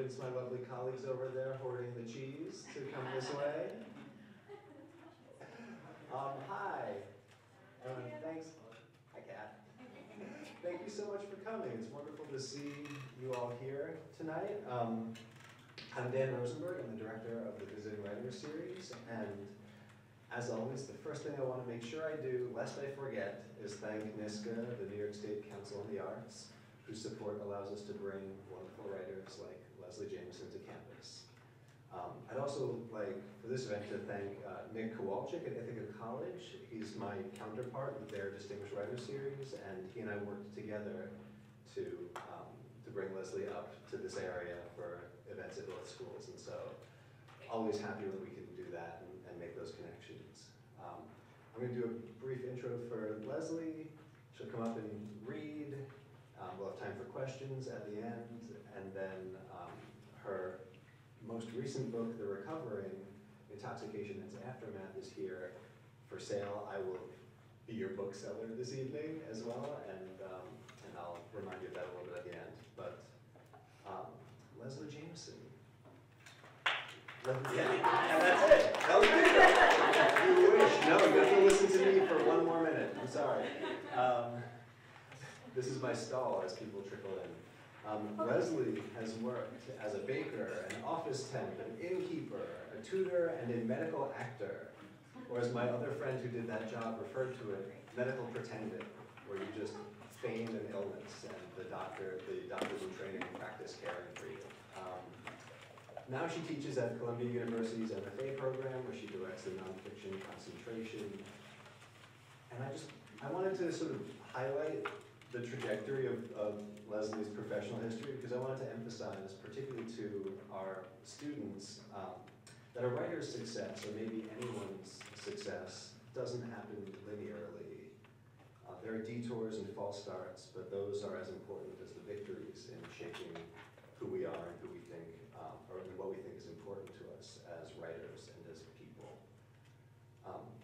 convince my lovely colleagues over there hoarding the cheese to come this way. Hi. Thanks. Hi, Kat. Thank you so much for coming. It's wonderful to see you all here tonight. I'm Dan Rosenberg. I'm the director of the Visiting Writers Series, and as always, the first thing I want to make sure I do, lest I forget, is thank NYSCA, the New York State Council on the Arts, whose support allows us to bring wonderful writers like Leslie Jamison to campus. I'd also like, for this event, to thank Nick Kowalczyk at Ithaca College. He's my counterpart with their Distinguished Writers Series, and he and I worked together to bring Leslie up to this area for events at both schools. And so, always happy when we can do that and make those connections. I'm going to do a brief intro for Leslie. She'll come up and read. We'll have time for questions at the end, and then her most recent book, The Recovering, Intoxication and Its Aftermath, is here for sale. I will be your bookseller this evening as well, and I'll remind you of that a little bit at the end. But Leslie Jamison. Yeah, and that's it. That was good. You wish. No, you have to listen to me for one more minute. I'm sorry. This is my stall as people trickle in. Leslie has worked as a baker, an office temp, an innkeeper, a tutor, and a medical actor. Or as my other friend who did that job referred to it, medical pretending, where you just feign an illness and the doctors in training practice caring for you. Now she teaches at Columbia University's MFA program, where she directs the nonfiction concentration. And I wanted to sort of highlight the trajectory of Leslie's professional history, because I wanted to emphasize, particularly to our students, that a writer's success, or maybe anyone's success, doesn't happen linearly. There are detours and false starts, but those are as important as the victories in shaping who we are and who we think, or what we think is important to us as writers and as people.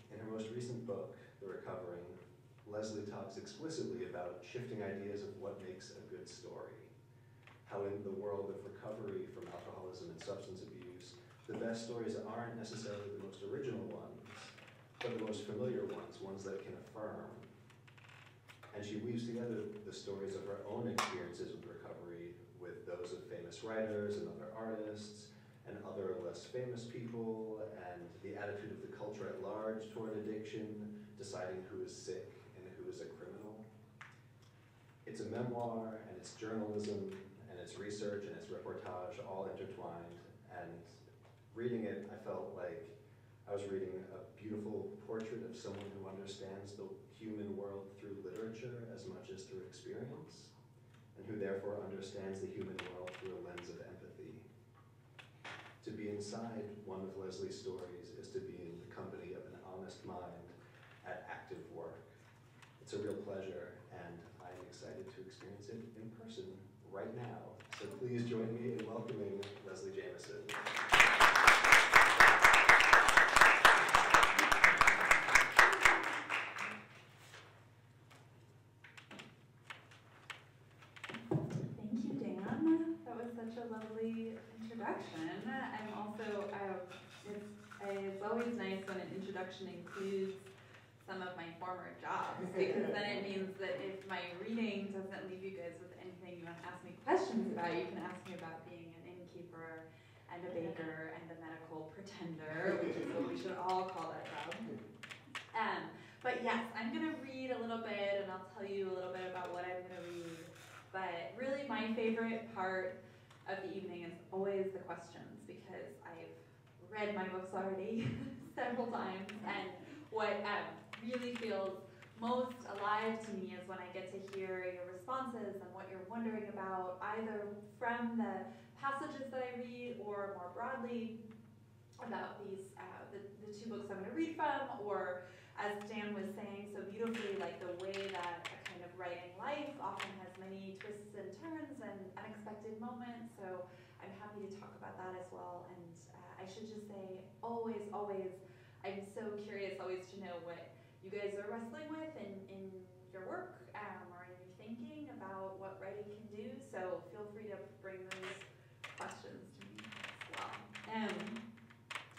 In her most recent book, The Recovering, Leslie talks explicitly about shifting ideas of what makes a good story. How in the world of recovery from alcoholism and substance abuse, the best stories aren't necessarily the most original ones, but the most familiar ones that can affirm. And she weaves together the stories of her own experiences with recovery with those of famous writers and other artists and other less famous people, and the attitude of the culture at large toward addiction, deciding who is sick and who is a criminal. It's a memoir, and it's journalism, and it's research, and it's reportage, all intertwined. And reading it, I felt like I was reading a beautiful portrait of someone who understands the human world through literature as much as through experience, and who therefore understands the human world through a lens of empathy. To be inside one of Leslie's stories is to be in the company of an honest mind at active work. It's a real pleasure, and I'm excited to experience it in person right now. So please join me in welcoming Leslie Jamison. Thank you, Dan. That was such a lovely introduction. I'm also, it's always nice when an introduction includes some of my former jobs, because then it means that if my reading doesn't leave you guys with anything you want to ask me questions about, you can ask me about being an innkeeper and a baker and a medical pretender, which is what we should all call that job. But yes, I'm going to read a little bit, and I'll tell you a little bit about what I'm going to read. But really my favorite part of the evening is always the questions, because I've read my books already several times, and what really feels most alive to me is when I get to hear your responses and what you're wondering about, either from the passages that I read or more broadly about these the two books I'm going to read from, or as Dan was saying so beautifully, like the way that a kind of writing life often has many twists and turns and unexpected moments. So I'm happy to talk about that as well. And I should just say, always, I'm so curious always to know what you guys are wrestling with in your work or in your thinking about what writing can do. So feel free to bring those questions to me as well.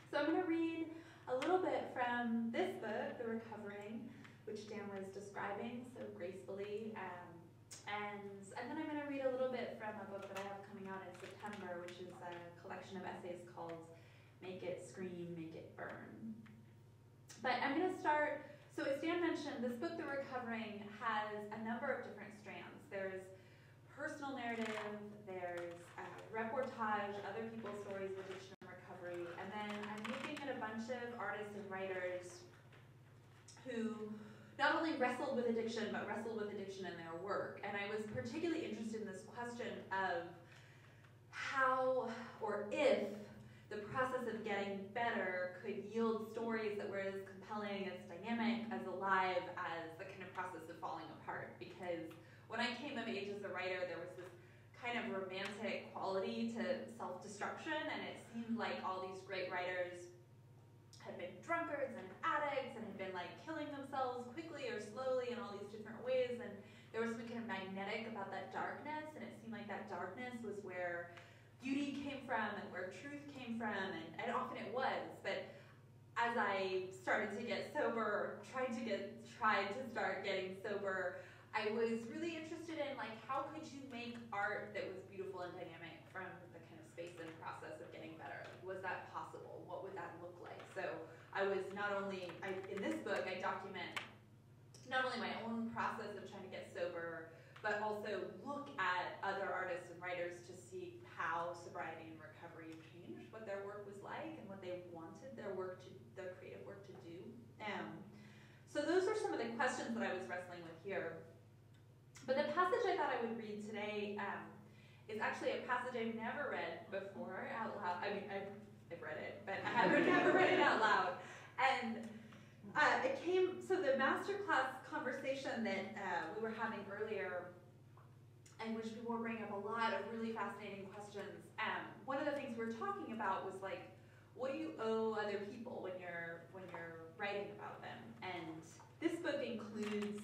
So I'm going to read a little bit from this book, The Recovering, which Dan was describing so gracefully. And then I'm going to read a little bit from a book that I have coming out in September, which is a collection of essays called Make It Scream, Make It Burn. But I'm going to start, so as Dan mentioned, this book, The Recovering, has a number of different strands. There's personal narrative, there's reportage, other people's stories of addiction and recovery, and then I'm looking at a bunch of artists and writers who not only wrestled with addiction, but wrestled with addiction in their work. And I was particularly interested in this question of how or if the process of getting better could yield stories that were as compelling, as dynamic, as alive as the kind of process of falling apart. Because when I came of age as a writer, there was this kind of romantic quality to self-destruction, and it seemed like all these great writers had been drunkards and addicts and had been like killing themselves quickly or slowly in all these different ways, and there was something kind of magnetic about that darkness, and it seemed like that darkness was where beauty came from and where truth came from, and often it was. But as I started to get sober, tried to start getting sober, I was really interested in like how could you make art that was beautiful and dynamic from the kind of space and process of getting better? Like, was that possible? What would that look like? So I was in this book I document not only my own process of trying to get sober, but also look at other artists and writers to see how sobriety and recovery changed, what their work was like, and what they wanted their creative work to do. So those are some of the questions that I was wrestling with here. But the passage I thought I would read today is actually a passage I've never read before out loud. I mean, I've read it, but I haven't never read it out loud. And so the masterclass conversation that we were having earlier, in which people were bringing up a lot of really fascinating questions. One of the things we were talking about was like, what do you owe other people when you're writing about them? And this book includes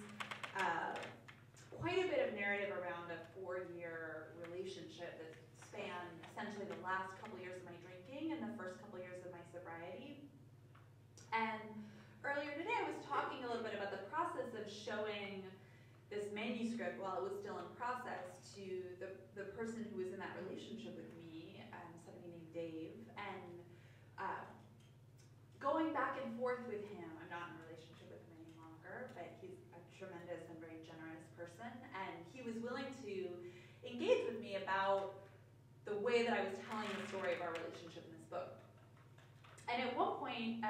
quite a bit of narrative around a 4-year relationship that spanned essentially the last couple years of my drinking and the first couple years of my sobriety. And earlier today I was talking a little bit about the process of showing this manuscript while it was still in process to the person who was in that relationship with me, somebody named Dave, and going back and forth with him. I'm not in a relationship with him any longer, but he's a tremendous and very generous person, and he was willing to engage with me about the way that I was telling the story of our relationship in this book. And at one point,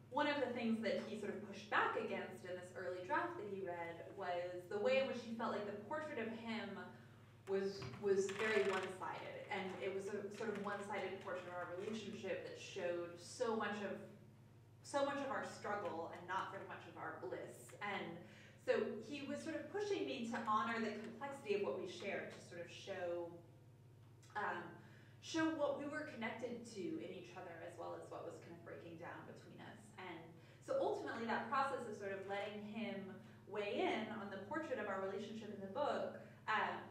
one of the things that he sort of pushed back against in this early draft that he read was the way in which he felt like the portrait of him was very one-sided, and it was a sort of one-sided portrait of our relationship that showed so much of our struggle and not very much of our bliss. And so he was sort of pushing me to honor the complexity of what we shared, to sort of show what we were connected to in each other, as well as what was kind of breaking down between us. And so ultimately that process of sort of letting him weigh in on the portrait of our relationship in the book,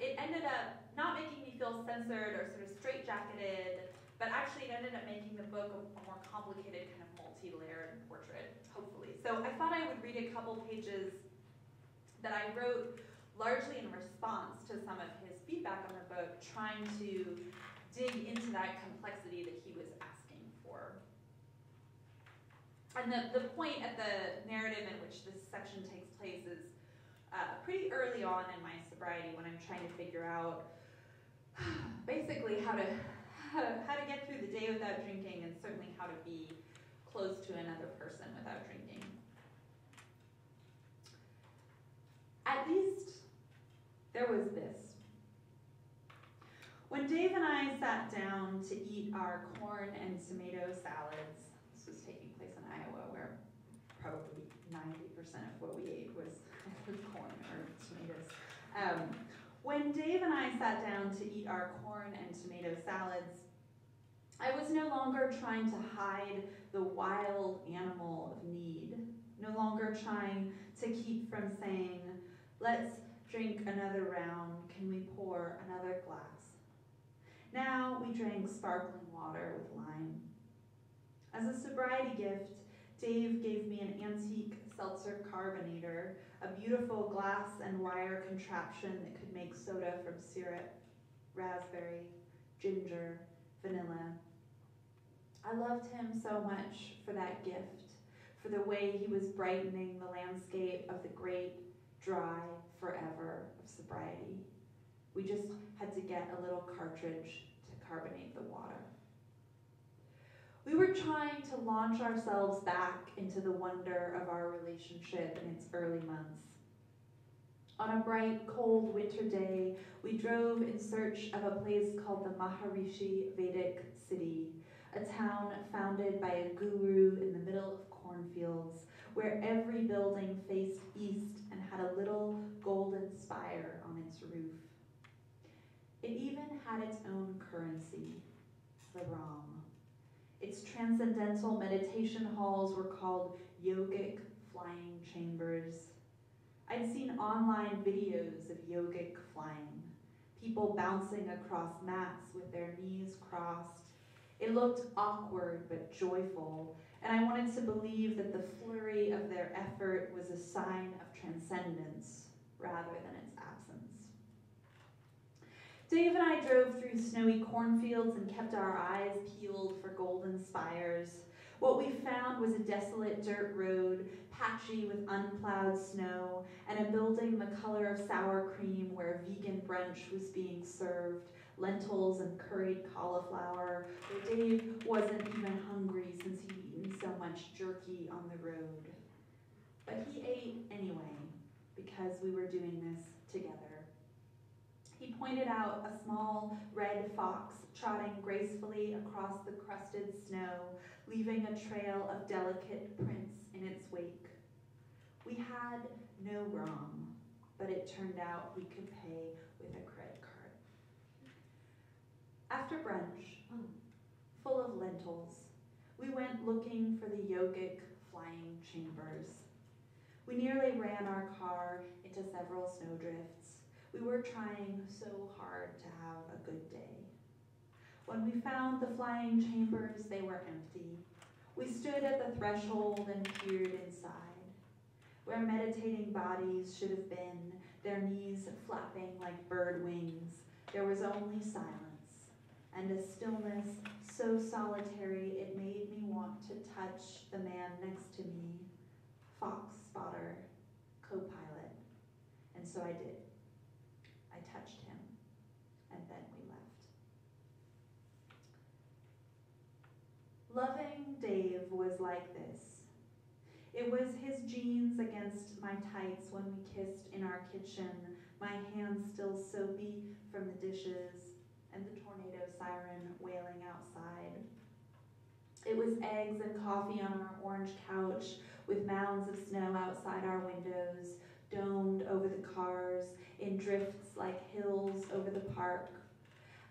it ended up not making me feel censored or sort of straitjacketed, but actually it ended up making the book a more complicated, kind of multi-layered portrait, hopefully. So I thought I would read a couple pages that I wrote largely in response to some of his feedback on the book, trying to dig into that complexity that he was asking for. And the point at the narrative in which this section takes place is pretty early on in my sobriety, when I'm trying to figure out basically how to get through the day without drinking, and certainly how to be close to another person without drinking. At least there was this. When Dave and I sat down to eat our corn and tomato salads, this was taking place in Iowa, where probably 90% of what we ate was corn or tomatoes. When Dave and I sat down to eat our corn and tomato salads, I was no longer trying to hide the wild animal of need, no longer trying to keep from saying, let's drink another round, can we pour another glass? Now we drank sparkling water with lime. As a sobriety gift, Dave gave me an antique seltzer carbonator, a beautiful glass and wire contraption that could make soda from syrup, raspberry, ginger, vanilla. I loved him so much for that gift, for the way he was brightening the landscape of the great, dry forever of sobriety. We just had to get a little cartridge to carbonate the water. We were trying to launch ourselves back into the wonder of our relationship in its early months. On a bright, cold winter day, we drove in search of a place called the Maharishi Vedic City, a town founded by a guru in the middle of cornfields, where every building faced east and had a little golden spire on its roof. It even had its own currency, the Ram. Its transcendental meditation halls were called yogic flying chambers. I'd seen online videos of yogic flying, people bouncing across mats with their knees crossed. It looked awkward but joyful, and I wanted to believe that the flurry of their effort was a sign of transcendence rather than its absence. Dave and I drove through snowy cornfields and kept our eyes peeled for golden spires. What we found was a desolate dirt road, patchy with unplowed snow, and a building the color of sour cream where vegan brunch was being served, lentils and curried cauliflower, where Dave wasn't even hungry since he'd eaten so much jerky on the road. But he ate anyway, because we were doing this together. He pointed out a small red fox trotting gracefully across the crusted snow, leaving a trail of delicate prints in its wake. We had no rum, but it turned out we could pay with a credit card. After brunch, full of lentils, we went looking for the yogic flying chambers. We nearly ran our car into several snowdrifts. We were trying so hard to have a good day. When we found the flying chambers, they were empty. We stood at the threshold and peered inside, where meditating bodies should have been, their knees flapping like bird wings. There was only silence, and a stillness so solitary it made me want to touch the man next to me, fox spotter, co-pilot, and so I did. I touched him, and then we left. Loving Dave was like this. It was his jeans against my tights when we kissed in our kitchen, my hands still soapy from the dishes, and the tornado siren wailing outside. It was eggs and coffee on our orange couch with mounds of snow outside our windows, domed over the cars, in drifts like hills over the park.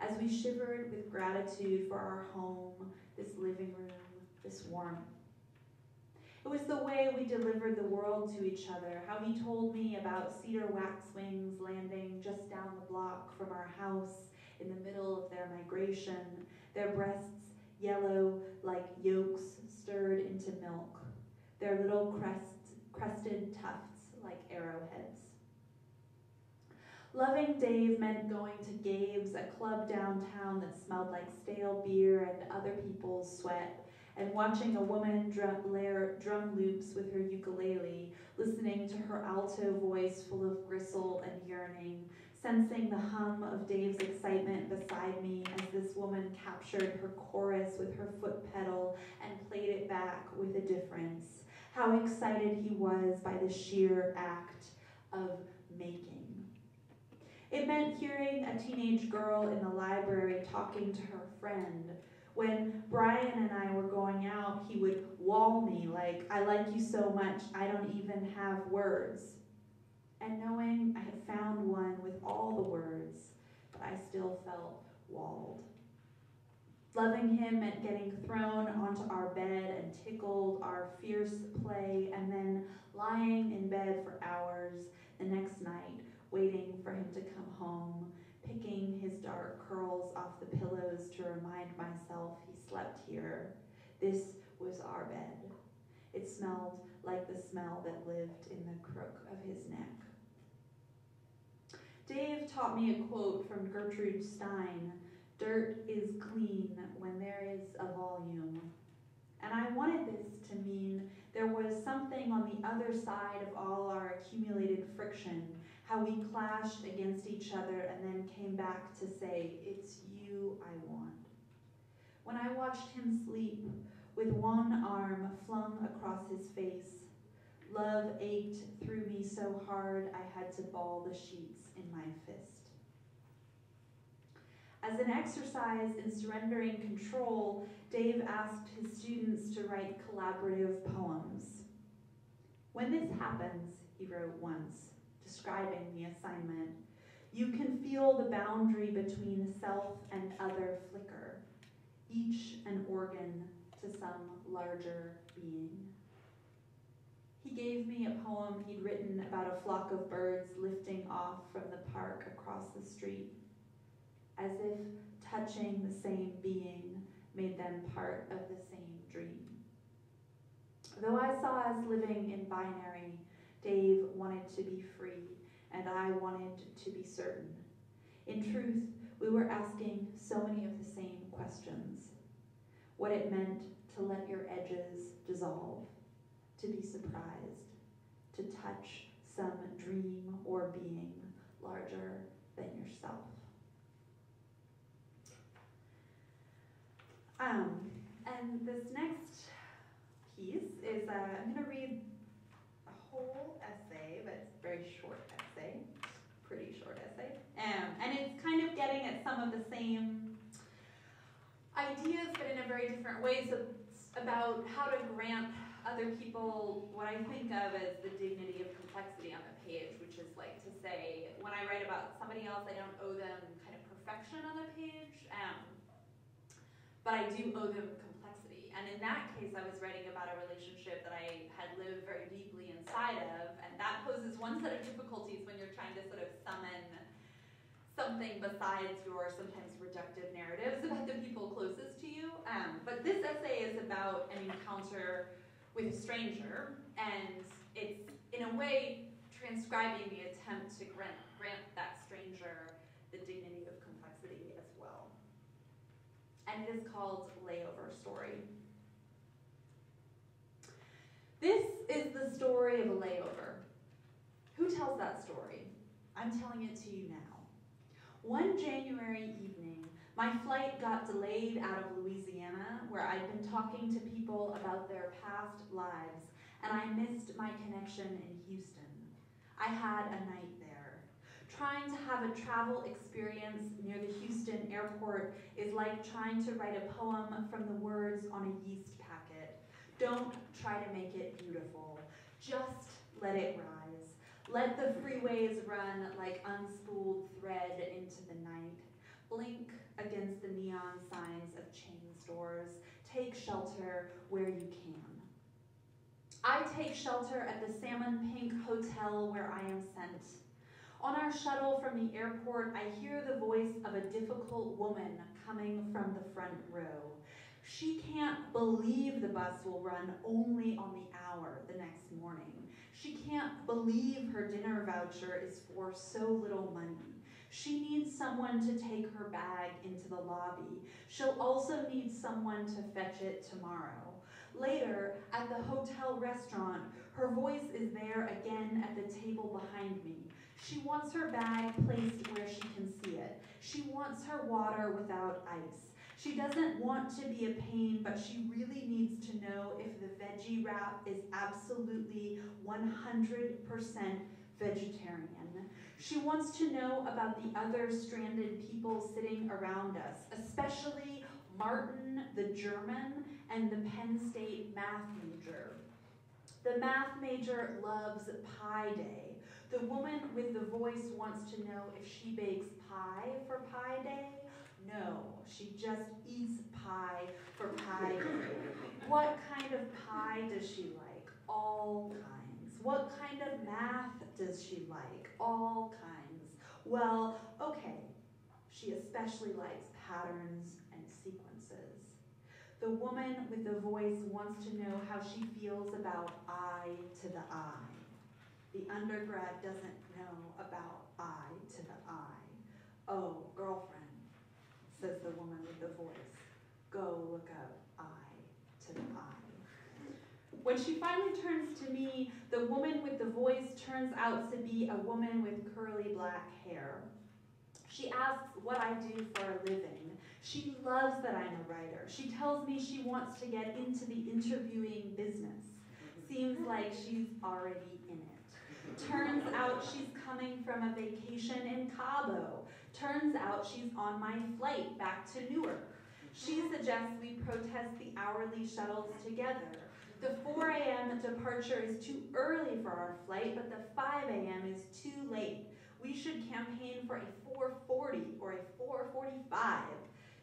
As we shivered with gratitude for our home, this living room, this warmth. It was the way we delivered the world to each other, how he told me about cedar waxwings landing just down the block from our house in the middle of their migration, their breasts yellow like yolks stirred into milk, their little crested tufts like arrowheads. Loving Dave meant going to Gabe's, a club downtown that smelled like stale beer and other people's sweat, and watching a woman layer drum loops with her ukulele, listening to her alto voice full of gristle and yearning, sensing the hum of Dave's excitement beside me as this woman captured her chorus with her foot pedal and played it back with a difference. How excited he was by the sheer act of making. It meant hearing a teenage girl in the library talking to her friend. When Brian and I were going out, he would wall me like, "I like you so much, I don't even have words." And knowing I had found one with all the words, but I still felt walled. Loving him meant getting thrown onto our bed and tickled our fierce play, and then lying in bed for hours the next night, waiting for him to come home, picking his dark curls off the pillows to remind myself he slept here. This was our bed. It smelled like the smell that lived in the crook of his neck. Dave taught me a quote from Gertrude Stein, "Dirt is clean when there is a volume." And I wanted this to mean there was something on the other side of all our accumulated friction, how we clashed against each other and then came back to say, "It's you I want." When I watched him sleep, with one arm flung across his face, love ached through me so hard I had to ball the sheets in my fist. As an exercise in surrendering control, Dave asked his students to write collaborative poems. "When this happens," he wrote once, describing the assignment, "you can feel the boundary between self and other flicker, each an organ to some larger being." He gave me a poem he'd written about a flock of birds lifting off from the park across the street, as if touching the same being made them part of the same dream. Though I saw us living in binary, Dave wanted to be free, and I wanted to be certain. In truth, we were asking so many of the same questions. What it meant to let your edges dissolve, to be surprised, to touch some dream or being larger than yourself. And this next piece is, I'm going to read a whole essay, but it's a very short essay, pretty short essay. And it's kind of getting at some of the same ideas, but in a very different way. So it's about how to grant other people what I think of as the dignity of complexity on the page, which is like to say, when I write about somebody else, I don't owe them kind of perfection on the page, but I do owe them complexity. And in that case, I was writing about a relationship that I had lived very deeply inside of, and that poses one set of difficulties when you're trying to sort of summon something besides your sometimes reductive narratives about the people closest to you. But this essay is about an encounter with a stranger, and it's, in a way, transcribing the attempt to grant that stranger the dignity of complexity as well. And it is called Layover Story. This is the story of a layover. Who tells that story? I'm telling it to you now. One January evening, my flight got delayed out of Louisiana, where I'd been talking to people about their past lives, and I missed my connection in Houston. I had a night there. Trying to have a travel experience near the Houston airport is like trying to write a poem from the words on a yeast packet. Don't try to make it beautiful. Just let it rise. Let the freeways run like unspooled thread into the night. Blink against the neon signs of chain stores. Take shelter where you can. I take shelter at the Salmon Pink Hotel where I am sent. On our shuttle from the airport, I hear the voice of a difficult woman coming from the front row. She can't believe the bus will run only on the hour the next morning. She can't believe her dinner voucher is for so little money. She needs someone to take her bag into the lobby. She'll also need someone to fetch it tomorrow. Later, at the hotel restaurant, her voice is there again at the table behind me. She wants her bag placed where she can see it. She wants her water without ice. She doesn't want to be a pain, but she really needs to know if the veggie wrap is absolutely 100% vegetarian. She wants to know about the other stranded people sitting around us, especially Martin the German and the Penn State math major. The math major loves Pie Day. The woman with the voice wants to know if she bakes pie for Pie Day. No, she just eats pie for Pie Day. What kind of pie does she like? All kinds. What kind of math does she like? All kinds. Well, okay, She especially likes patterns and sequences. The woman with the voice wants to know how she feels about I to the I. The undergrad doesn't know about I to the I. Oh, girlfriend, says the woman with the voice. Go look up I to the I. When she finally turns to me, the woman with the voice turns out to be a woman with curly black hair. She asks what I do for a living. She loves that I'm a writer. She tells me she wants to get into the interviewing business. Seems like she's already in it. Turns out she's coming from a vacation in Cabo. Turns out she's on my flight back to Newark. She suggests we protest the hourly shuttles together. The 4 a.m. departure is too early for our flight, but the 5 a.m. is too late. We should campaign for a 4:40 or a 4:45.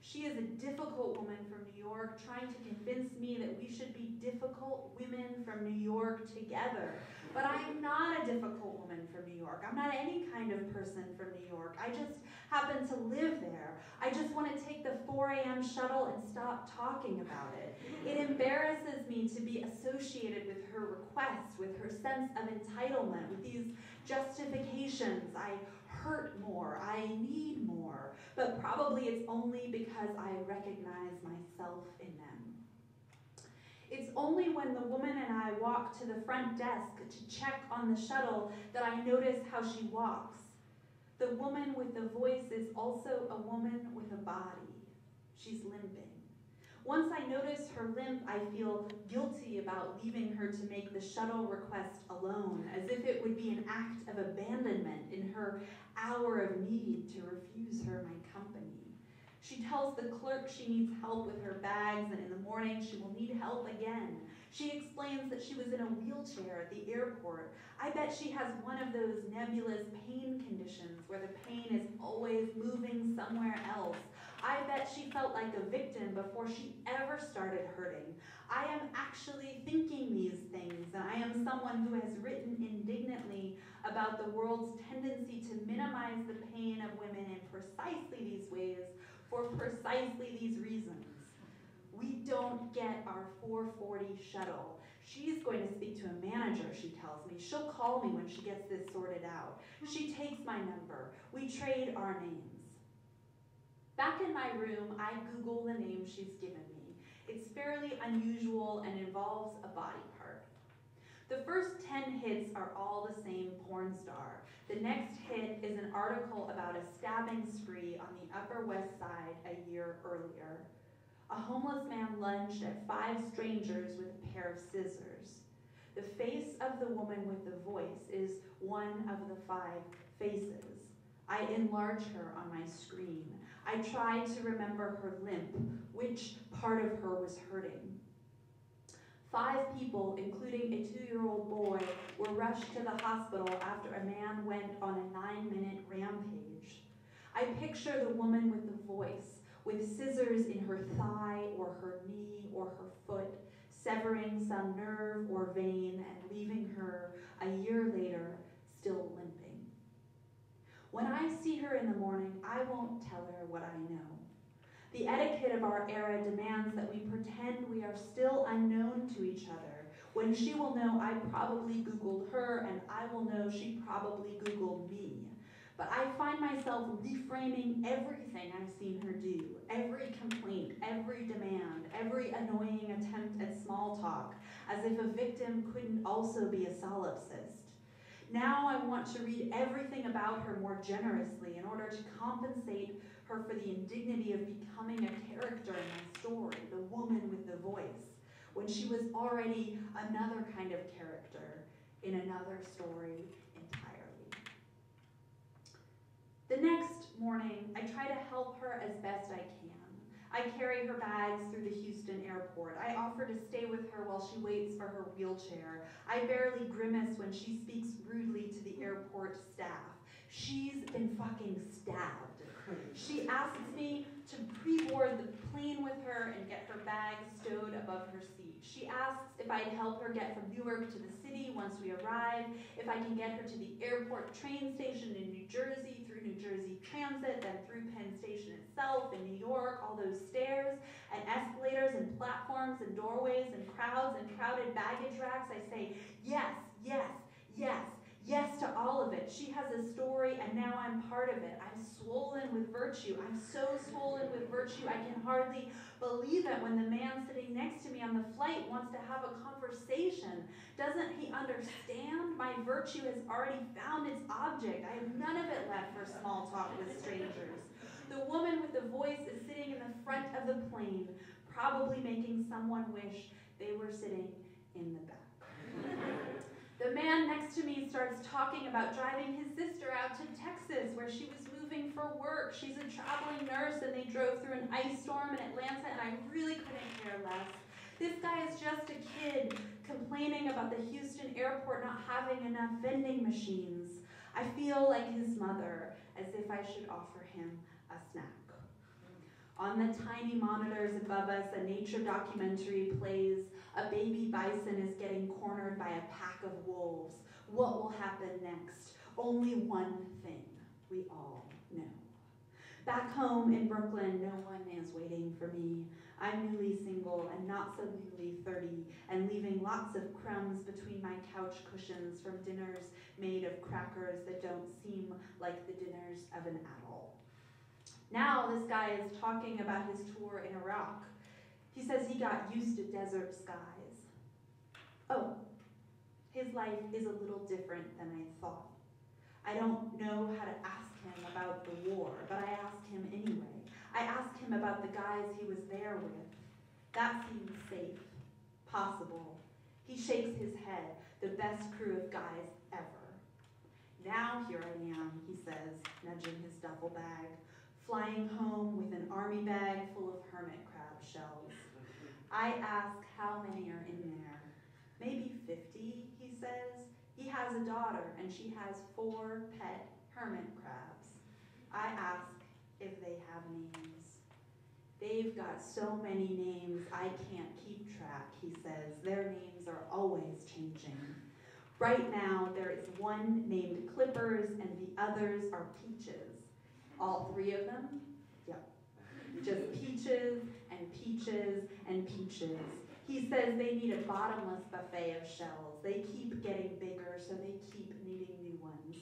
She is a difficult woman from New York, trying to convince me that we should be difficult women from New York together. But I'm not a difficult woman from New York. I'm not any kind of person from New York. I just happen to live there. I just want to take the 4 a.m. shuttle and stop talking about it. It embarrasses me to be associated with her requests, with her sense of entitlement, with these justifications. I hurt more, I need more, but probably it's only because I recognize myself in them. It's only when the woman and I walk to the front desk to check on the shuttle that I notice how she walks. The woman with the voice is also a woman with a body. She's limping. Once I notice her limp, I feel guilty about leaving her to make the shuttle request alone, as if it would be an act of abandonment in her hour of need to refuse her my company. She tells the clerk she needs help with her bags, and in the morning she will need help again. She explains that she was in a wheelchair at the airport. I bet she has one of those nebulous pain conditions where the pain is always moving somewhere else. I bet she felt like a victim before she ever started hurting. I am actually thinking these things, and I am someone who has written indignantly about the world's tendency to minimize the pain of women in precisely these ways for precisely these reasons. We don't get our 4:40 shuttle. She's going to speak to a manager, she tells me. She'll call me when she gets this sorted out. She takes my number. We trade our names. Back in my room, I Google the name she's given me. It's fairly unusual and involves a body part. The first 10 hits are all the same porn star. The next hit is an article about a stabbing spree on the Upper West Side a year earlier. A homeless man lunged at 5 strangers with a pair of scissors. The face of the woman with the voice is one of the 5 faces. I enlarge her on my screen. I try to remember her limp, which part of her was hurting. 5 people, including a 2-year-old boy, were rushed to the hospital after a man went on a 9-minute rampage. I picture the woman with the voice, with scissors in her thigh or her knee or her foot, severing some nerve or vein and leaving her, a year later, still limping. When I see her in the morning, I won't tell her what I know. The etiquette of our era demands that we pretend we are still unknown to each other, when she will know I probably Googled her and I will know she probably Googled me. But I find myself reframing everything I've seen her do, every complaint, every demand, every annoying attempt at small talk, as if a victim couldn't also be a solipsist. Now I want to read everything about her more generously in order to compensate her for the indignity of becoming a character in my story, the woman with the voice, when she was already another kind of character in another story entirely. The next morning, I try to help her as best I can. I carry her bags through the Houston airport. I offer to stay with her while she waits for her wheelchair. I barely grimace when she speaks rudely to the airport staff. She's been fucking stabbed, She asks me to pre-board the plane with her and get her bag stowed above her seat. She asks if I'd help her get from Newark to the city once we arrive, if I can get her to the airport train station in New Jersey, through New Jersey Transit, then through Penn Station itself in New York, all those stairs and escalators and platforms and doorways and crowds and crowded baggage racks. I say, yes, yes, yes, yes to all of it. She has a story and now I'm part of it. I'm swollen with virtue. I'm so swollen with virtue I can hardly believe it when the man sitting next to me on the flight wants to have a conversation. Doesn't he understand? My virtue has already found its object. I have none of it left for small talk with strangers. The woman with the voice is sitting in the front of the plane, probably making someone wish they were sitting in the back. The man next to me starts talking about driving his sister out to Texas, where she was moving for work. She's a traveling nurse, and they drove through an ice storm in Atlanta, and I really couldn't care less. This guy is just a kid complaining about the Houston airport not having enough vending machines. I feel like his mother, as if I should offer him a snack. On the tiny monitors above us, a nature documentary plays. A baby bison is getting cornered by a pack of wolves. What will happen next? Only one thing we all know. Back home in Brooklyn, no one is waiting for me. I'm newly single and not so newly 30, and leaving lots of crumbs between my couch cushions from dinners made of crackers that don't seem like the dinners of an adult. Now this guy is talking about his tour in Iraq. He says he got used to desert skies. Oh, his life is a little different than I thought. I don't know how to ask him about the war, but I ask him anyway. I ask him about the guys he was there with. That seems safe, possible. He shakes his head, the best crew of guys ever. Now here I am, he says, nudging his duffel bag, flying home with an army bag full of hermit crab shells. I ask how many are in there. Maybe 50, he says. He has a daughter, and she has 4 pet hermit crabs. I ask if they have names. They've got so many names I can't keep track, he says. Their names are always changing. Right now, there is one named Clippers, and the others are Peaches. All 3 of them? Yep. Just peaches and peaches and peaches. He says they need a bottomless buffet of shells. They keep getting bigger, so they keep needing new ones.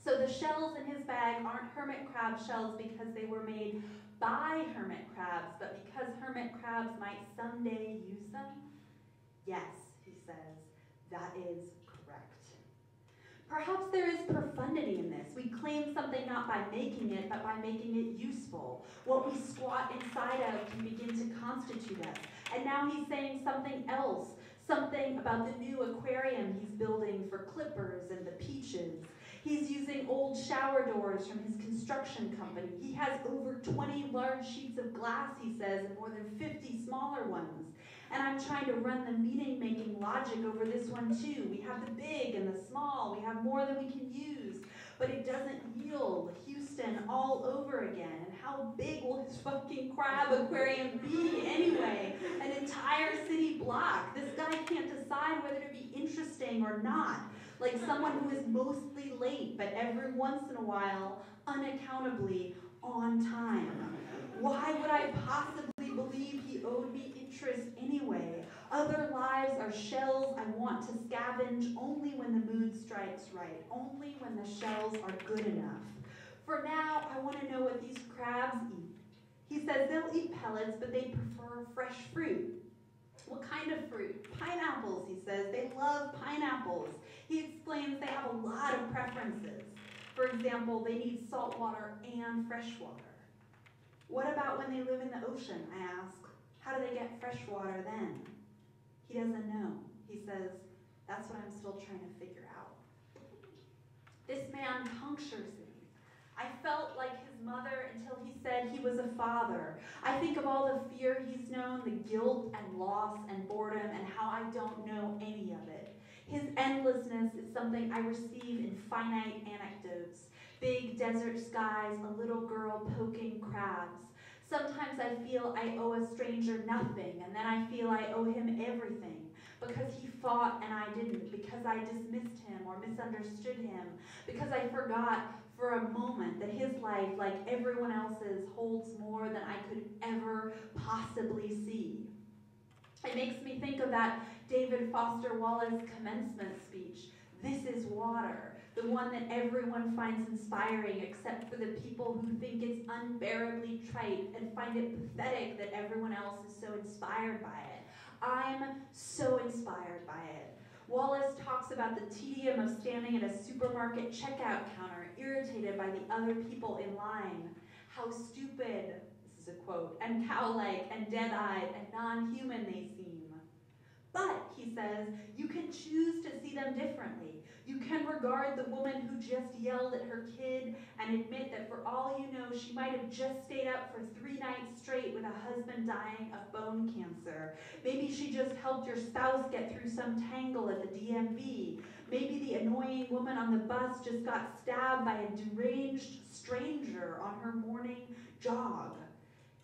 So the shells in his bag aren't hermit crab shells because they were made by hermit crabs, but because hermit crabs might someday use them? Yes, he says, that is correct. Perhaps there is profundity in this. We claim something not by making it, but by making it useful. What we squat inside of can begin to constitute us. And now he's saying something else, something about the new aquarium he's building for Clippers and the Peaches. He's using old shower doors from his construction company. He has over 20 large sheets of glass, he says, and more than 50 smaller ones. And I'm trying to run the meaning-making logic over this one too. We have the big and the small. We have more than we can use. But it doesn't yield Houston all over again. And how big will his fucking crab aquarium be anyway? An entire city block. This guy can't decide whether to be interesting or not. Like someone who is mostly late, but every once in a while, unaccountably, on time. Why would I possibly believe he owed me interest anyway? Other lives are shells I want to scavenge only when the mood strikes right, only when the shells are good enough. For now, I want to know what these crabs eat. He says they'll eat pellets, but they prefer fresh fruit. What kind of fruit? Pineapples, he says. They love pineapples. He explains they have a lot of preferences. For example, they need salt water and fresh water. What about when they live in the ocean, I ask? How do they get fresh water then? He doesn't know. He says, that's what I'm still trying to figure out. This man punctures me. I felt like his mother until he said he was a father. I think of all the fear he's known, the guilt and loss and boredom, and how I don't know any of it. His endlessness is something I receive in finite anecdotes. Big desert skies, a little girl poking crabs. Sometimes I feel I owe a stranger nothing, and then I feel I owe him everything. Because he fought and I didn't, because I dismissed him or misunderstood him, because I forgot for a moment that his life, like everyone else's, holds more than I could ever possibly see. It makes me think of that David Foster Wallace commencement speech, "This is water," the one that everyone finds inspiring except for the people who think it's unbearably trite and find it pathetic that everyone else is so inspired by it. I'm so inspired by it. Wallace talks about the tedium of standing at a supermarket checkout counter, irritated by the other people in line. How stupid, this is a quote, and cow-like and dead-eyed and non-human they seem. But, he says, you can choose to see them differently. You can regard the woman who just yelled at her kid and admit that for all you know, she might have just stayed up for 3 nights straight with a husband dying of bone cancer. Maybe she just helped your spouse get through some tangle at the DMV. Maybe the annoying woman on the bus just got stabbed by a deranged stranger on her morning jog.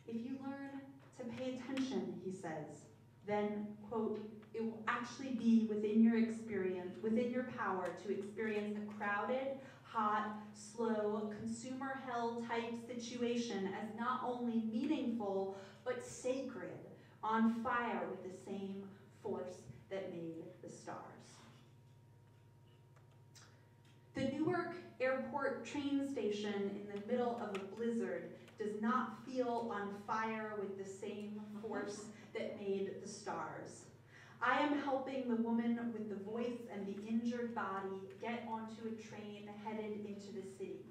If you learn to pay attention, he says, then, quote, it will actually be within your experience, within your power to experience a crowded, hot, slow, consumer hell type situation as not only meaningful, but sacred, on fire with the same force that made the stars. The Newark Airport train station in the middle of a blizzard does not feel on fire with the same force that made the stars. I am helping the woman with the voice and the injured body get onto a train headed into the city.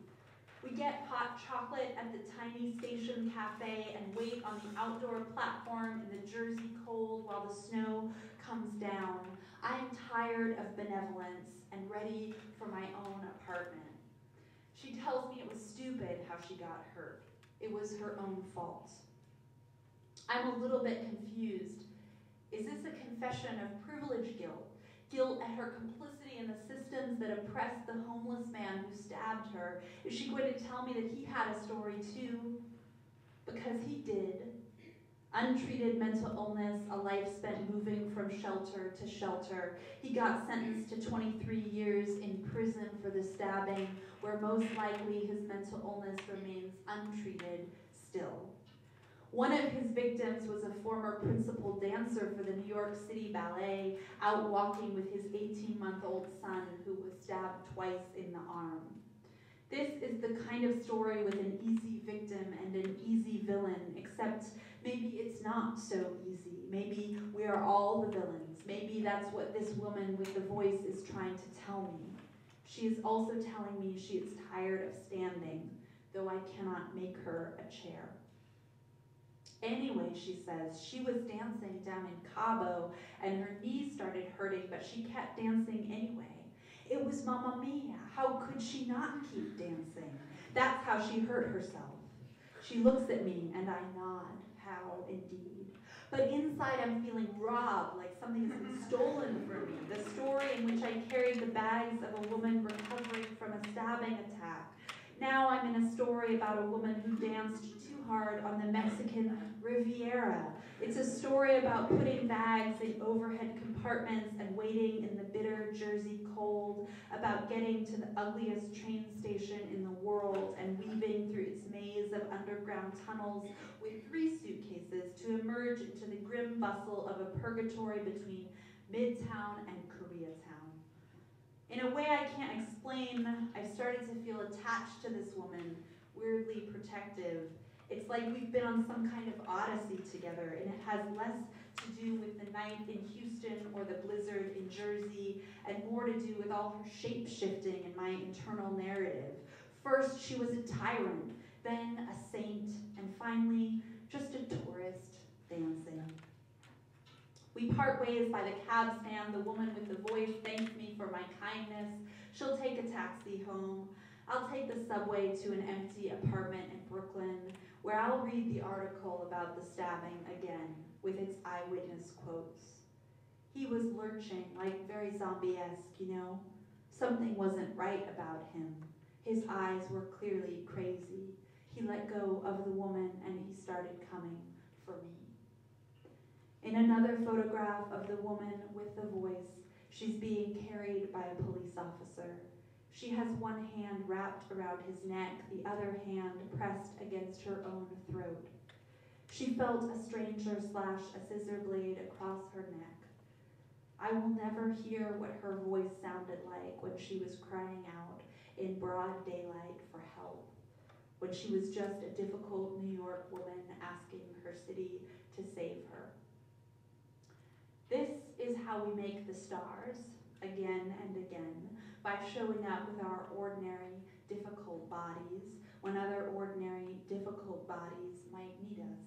We get hot chocolate at the tiny station cafe and wait on the outdoor platform in the Jersey cold while the snow comes down. I am tired of benevolence and ready for my own apartment. She tells me it was stupid how she got hurt. It was her own fault. I'm a little bit confused. Is this a confession of privilege guilt? Guilt at her complicity in the systems that oppressed the homeless man who stabbed her? Is she going to tell me that he had a story too? Because he did. Untreated mental illness, a life spent moving from shelter to shelter. He got sentenced to 23 years in prison for the stabbing, where most likely his mental illness remains untreated still. One of his victims was a former principal dancer for the New York City Ballet, out walking with his 18-month-old son who was stabbed twice in the arm. This is the kind of story with an easy victim and an easy villain, except maybe it's not so easy. Maybe we are all the villains. Maybe that's what this woman with the voice is trying to tell me. She is also telling me she is tired of standing, though I cannot make her a chair. Anyway, she says, she was dancing down in Cabo and her knees started hurting, but she kept dancing anyway. It was Mamma Mia. How could she not keep dancing? That's how she hurt herself. She looks at me and I nod. How indeed. But inside I'm feeling robbed, like something has been stolen from me. The story in which I carried the bags of a woman recovering from a stabbing attack. Now I'm in a story about a woman who danced too hard on the Mexican Riviera. It's a story about putting bags in overhead compartments and waiting in the bitter Jersey cold, about getting to the ugliest train station in the world and weaving through its maze of underground tunnels with 3 suitcases to emerge into the grim bustle of a purgatory between Midtown and Koreatown. In a way I can't explain, I've started to feel attached to this woman, weirdly protective. It's like we've been on some kind of odyssey together, and it has less to do with the night in Houston or the blizzard in Jersey, and more to do with all her shape-shifting in my internal narrative. First, she was a tyrant, then a saint, and finally, just a tourist dancing. We part ways by the cab stand. The woman with the voice thanks me for my kindness. She'll take a taxi home. I'll take the subway to an empty apartment in Brooklyn, where I'll read the article about the stabbing again, with its eyewitness quotes. He was lurching, like very zombie-esque, you know? Something wasn't right about him. His eyes were clearly crazy. He let go of the woman and he started coming for me. In another photograph of the woman with the voice, she's being carried by a police officer. She has one hand wrapped around his neck, the other hand pressed against her own throat. She felt a stranger slash a scissor blade across her neck. I will never hear what her voice sounded like when she was crying out in broad daylight for help, when she was just a difficult New York woman asking her city to save her. This is how we make the stars, again and again, by showing up with our ordinary, difficult bodies when other ordinary, difficult bodies might need us,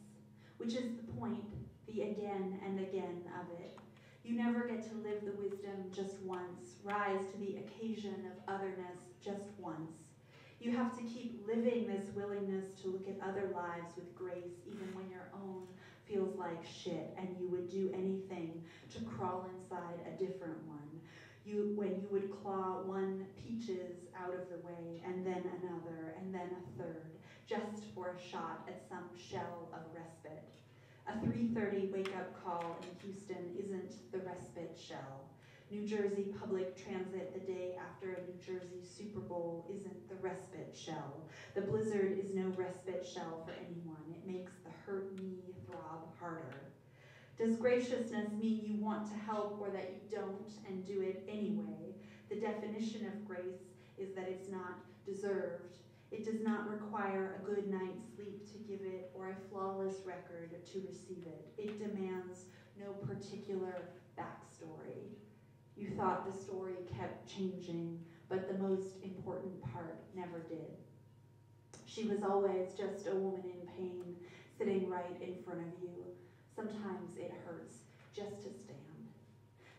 which is the point, the again and again of it. You never get to live the wisdom just once, rise to the occasion of otherness just once. You have to keep living this willingness to look at other lives with grace, even when your own feels like shit and you would do anything to crawl inside a different one. When you would claw one peaches out of the way, and then another, and then a third, just for a shot at some shell of respite. A 3:30 wake-up call in Houston isn't the respite shell. New Jersey public transit the day after a New Jersey Super Bowl isn't the respite shell. The blizzard is no respite shell for anyone. It makes the hurt knee throb harder. Does graciousness mean you want to help or that you don't and do it anyway? The definition of grace is that it's not deserved. It does not require a good night's sleep to give it or a flawless record to receive it. It demands no particular backstory. You thought the story kept changing, but the most important part never did. She was always just a woman in pain, sitting right in front of you. Sometimes it hurts just to stand.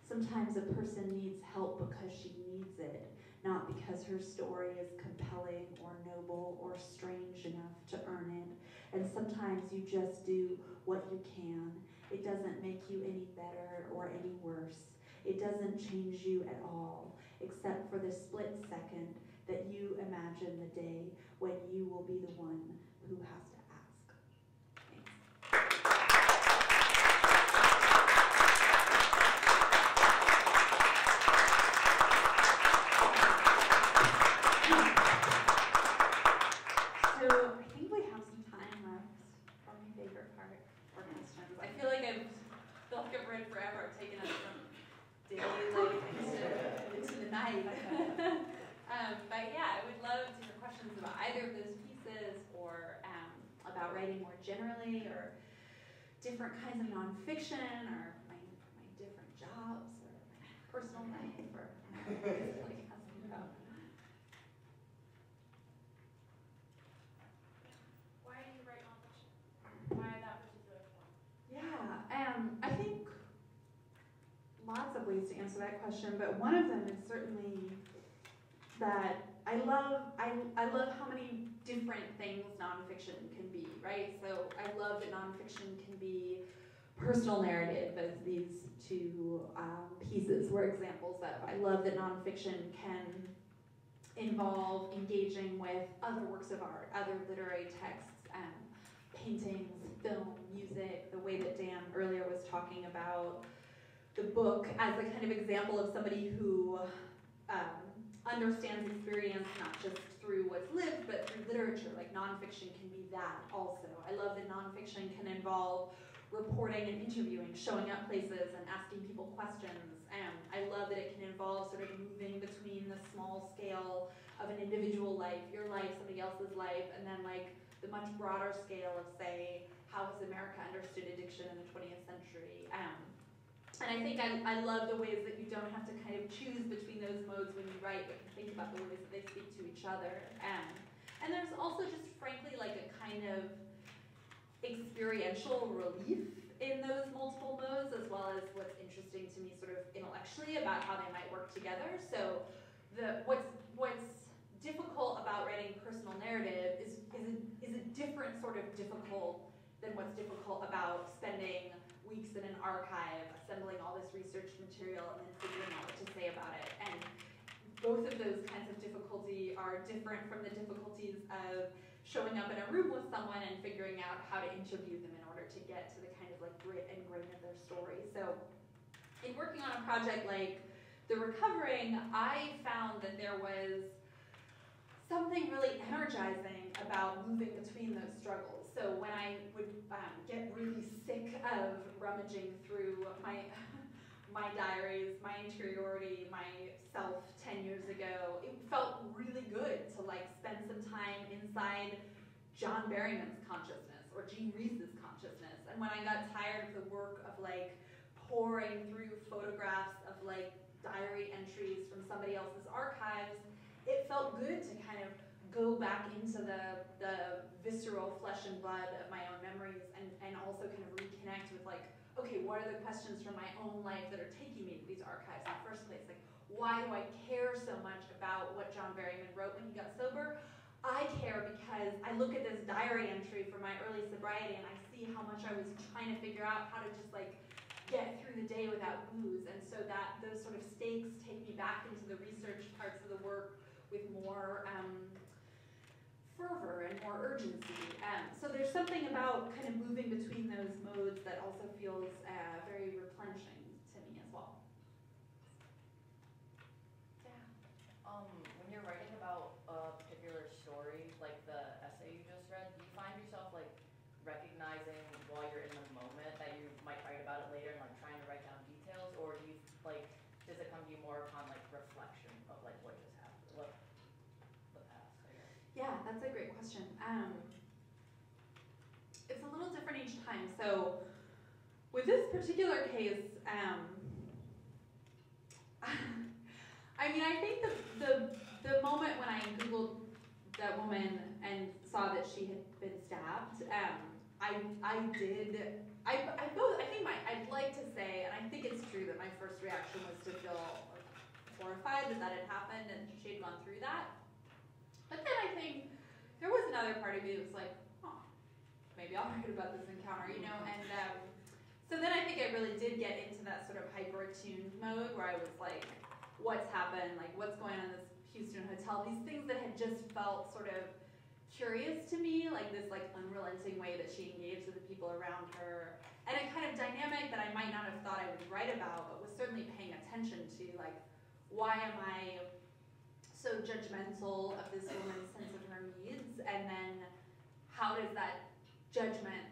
Sometimes a person needs help because she needs it, not because her story is compelling or noble or strange enough to earn it. And sometimes you just do what you can. It doesn't make you any better or any worse. It doesn't change you at all, except for the split second that you imagine the day when you will be the one who has to ask. Thanks. So I think we have some time left for my favorite part, for questions. I feel like I've read forever. I've taken us from daily life into the night. But yeah, I would love to hear questions about either of those pieces or about writing more generally or different kinds of nonfiction or my different jobs or my personal life or like asking about. Why do you write nonfiction? Why that particular form? Yeah, I think lots of ways to answer that question, but one of them is certainly that I love how many different things nonfiction can be, right? So I love that nonfiction can be personal narrative, as these two pieces were examples of. I love that nonfiction can involve engaging with other works of art, other literary texts, paintings, film, music, the way that Dan earlier was talking about the book as a kind of example of somebody who understands experience not just through what's lived, but through literature. Like nonfiction can be that also. I love that nonfiction can involve reporting and interviewing, showing up places and asking people questions. I love that it can involve sort of moving between the small scale of an individual life, your life, somebody else's life, and then like the much broader scale of, say, how has America understood addiction in the 20th century? And I think I love the ways that you don't have to kind of choose between those modes when you write, but can think about the ways that they speak to each other. And there's also just frankly like a kind of experiential relief in those multiple modes, as well as what's interesting to me sort of intellectually about how they might work together. So what's difficult about writing personal narrative is a different sort of difficult than what's difficult about spending weeks in an archive, assembling all this research material, and then figuring out what to say about it. And both of those kinds of difficulty are different from the difficulties of showing up in a room with someone and figuring out how to interview them in order to get to the kind of like grit and grain of their story. So in working on a project like The Recovering, I found that there was something really energizing about moving between those struggles. So when I would get really sick of rummaging through my diaries, my interiority, myself 10 years ago, it felt really good to like spend some time inside John Berryman's consciousness or Jean Reese's consciousness. And when I got tired of the work of like pouring through photographs of like diary entries from somebody else's archives, it felt good to kind of go back into the visceral flesh and blood of my own memories and also kind of reconnect with like, okay, what are the questions from my own life that are taking me to these archives in the first place? Like, why do I care so much about what John Berryman wrote when he got sober? I care because I look at this diary entry from my early sobriety and I see how much I was trying to figure out how to just like get through the day without booze. And so that those sort of stakes take me back into the research parts of the work with more fervor and more urgency. So there's something about kind of moving between those modes that also feels very replenishing to me as well. Yeah. When you're writing about a particular story, like the essay you just read, do you find yourself like recognizing while you're in the moment that you might write about it later and like trying to write down details, or do you like does it come to you more upon like reflection of like what just happened, what the past, I guess? Yeah, that's a great question. It's a little different each time. So with this particular case, I mean, I think the moment when I Googled that woman and saw that she had been stabbed, I'd like to say, and I think it's true that my first reaction was to feel horrified that that had happened and she had gone through that. But then I think there was another part of me that was like, oh, maybe I'll write about this encounter, you know? And so then I think I really did get into that sort of hyper-attuned mode where I was like, what's happened? Like, what's going on in this Houston hotel? These things that had just felt sort of curious to me, like this like unrelenting way that she engaged with the people around her. And a kind of dynamic that I might not have thought I would write about, but was certainly paying attention to, like, why am I so judgmental of this woman's sense of her needs, and then how does that judgment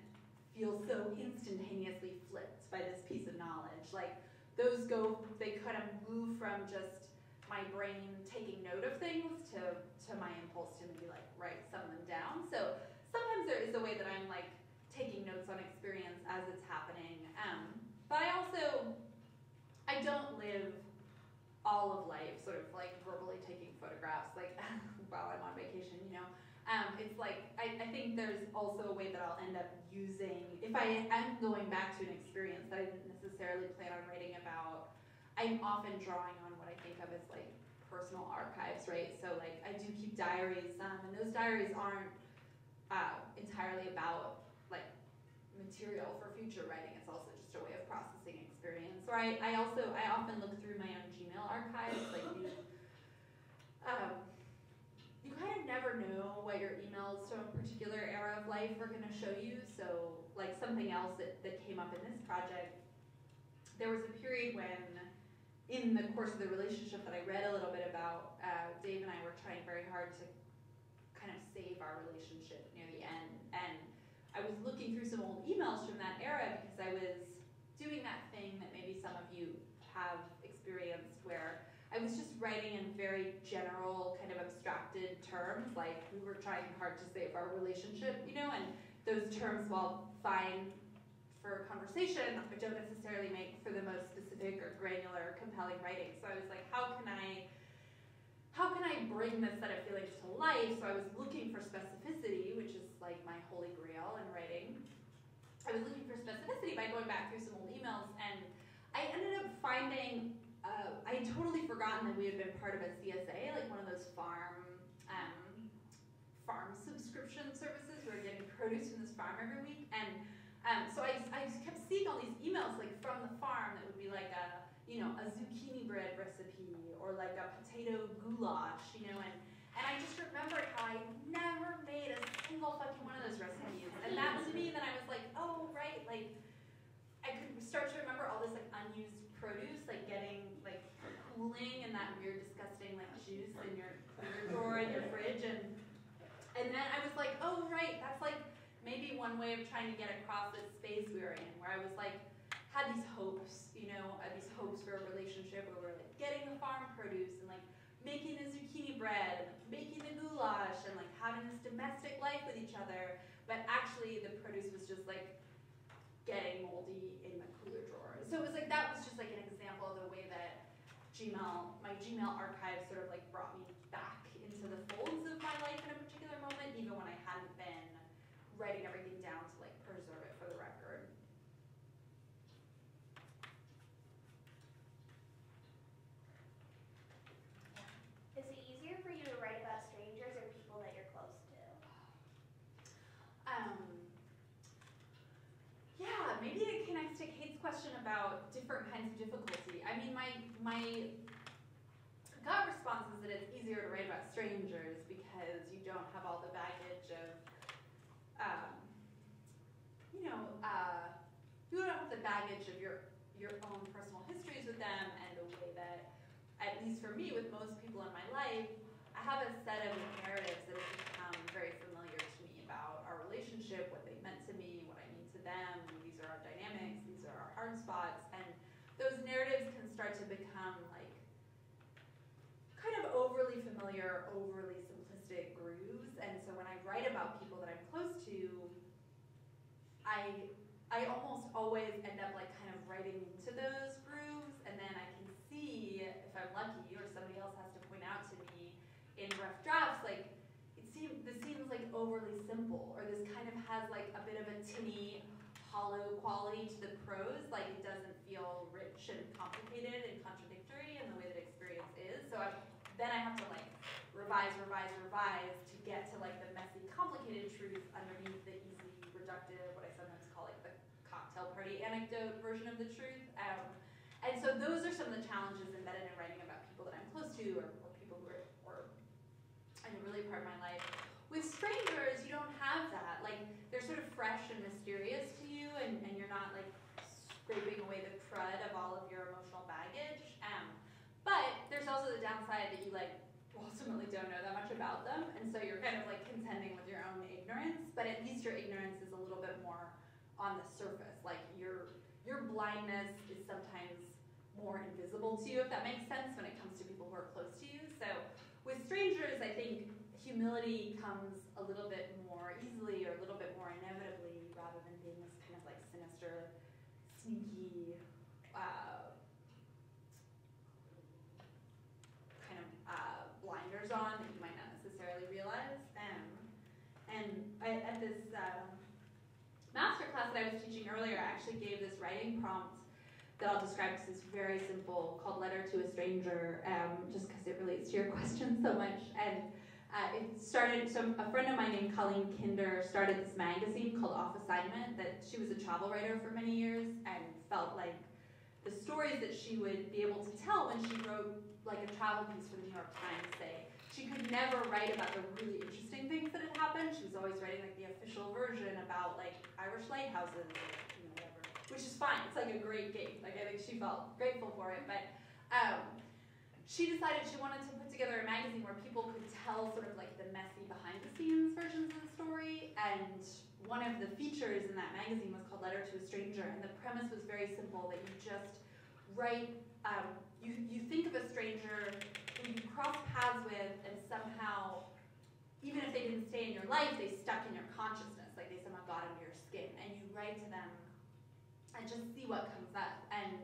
feel so instantaneously flipped by this piece of knowledge? Like, they kind of move from just my brain taking note of things to my impulse to maybe like write some of them down. So sometimes there is a way that I'm like taking notes on experience as it's happening. But I don't live all of life sort of like verbally taking photographs like while I'm on vacation, you know. It's like, I think there's also a way that I'll end up using, if I am going back to an experience that I didn't necessarily plan on writing about, I'm often drawing on what I think of as like personal archives, right? So like I do keep diaries, and those diaries aren't entirely about like material for future writing. It's also just a way of processing experience. Or I often look through my own Gmail archives, like you kind of never know what your emails from a particular era of life are going to show you. So like something else that came up in this project, there was a period when in the course of the relationship that I read a little bit about, Dave and I were trying very hard to kind of save our relationship near the end. And I was looking through some old emails from that era because I was doing that thing that maybe some of you have experienced where I was just writing in very general, kind of abstracted terms, like we were trying hard to save our relationship, you know, and those terms, while fine for conversation, don't necessarily make for the most specific or granular, compelling writing. So I was like, how can I bring this set of feelings to life? So I was looking for specificity, which is like my holy grail in writing. I was looking for specificity by going back through some old emails, and I ended up finding, I had totally forgotten that we had been part of a CSA, like one of those farm subscription services. We were getting produce from this farm every week, and so I kept seeing all these emails like from the farm that would be like a zucchini bread recipe or like a potato goulash, you know, and I just remembered how I never made a single fucking one of those recipes. And that to me, then I was like, oh, right, like, I could start to remember all this like unused produce, like getting, like cooling in that weird, disgusting like juice in your cooler drawer in your fridge. And then I was like, oh, right, that's like maybe one way of trying to get across this space we were in, where I was like, had these hopes, you know, these hopes for a relationship where we're like getting the farm produce and like making the zucchini bread and like making the goulash and like having this domestic life with each other, but actually the produce was just like getting moldy in the cooler drawer. So it was like, that was just like an example of the way that my Gmail archive sort of like brought me back into the folds of my life in a particular moment, even when I hadn't been writing everything down to like preserve it for the record. Is it easier for you to write about strangers or people that you're close to? Yeah, maybe it connects to Kate's question about different kinds of difficulty. I mean, my gut response is that it's easier to write about strangers because you don't have all the baggage of, you don't have the baggage of your own personal histories with them, and the way that, at least for me, with most people in my life, I have a set of narratives that have become very familiar to me about our relationship, what they meant to me, what I mean to them. These are our dynamics, these are our hard spots, and those narratives can start to become like kind of overly familiar, overly simplistic grooves. And so when I write about people that I'm close to, I almost always end up like kind of writing into those grooves, and then I can see, if I'm lucky, or somebody else has to point out to me in rough drafts, like, this seems like overly simple, or this kind of has like a bit of a tinny, hollow quality to the prose, like it doesn't feel rich and complicated and contradictory in the way that experience is. So then I have to like revise to get to like the messy, complicated truth underneath the easy, reductive, what I sometimes call like the cocktail party anecdote version of the truth. And so those are some of the challenges embedded in writing about people that I'm close to, or people who are in a really part of my life. With strangers, you don't have that. Like, they're sort of fresh and mysterious to you, and you're not like scraping away the crud of all of your emotional baggage. But there's also the downside that you like ultimately don't know that much about them, and so you're kind of like contending with your own ignorance, but at least your ignorance is a little bit more on the surface. Like your blindness is sometimes more invisible to you, if that makes sense, when it comes to people who are close to you. So with strangers, I think humility comes a little bit more easily, or a little bit more inevitably, rather than being this kind of like sinister, sneaky, blinders on that you might not necessarily realize. And at this master class that I was teaching earlier, I actually gave this writing prompt that I'll describe because it's very simple, called Letter to a Stranger, just because it relates to your question so much. And it started, so a friend of mine named Colleen Kinder started this magazine called Off Assignment, that she was a travel writer for many years, and felt like the stories that she would be able to tell when she wrote like a travel piece for the New York Times, say, she could never write about the really interesting things that had happened. She was always writing like the official version about like Irish lighthouses, or whatever, which is fine. It's like a great gig. Like, I think she felt grateful for it, but she decided she wanted to put together a magazine where people could tell sort of like the messy behind the scenes versions of the story, and one of the features in that magazine was called Letter to a Stranger, and the premise was very simple, that you just write, you think of a stranger who you cross paths with, and somehow, even if they didn't stay in your life, they stuck in your consciousness, like they somehow got into your skin, and you write to them and just see what comes up. And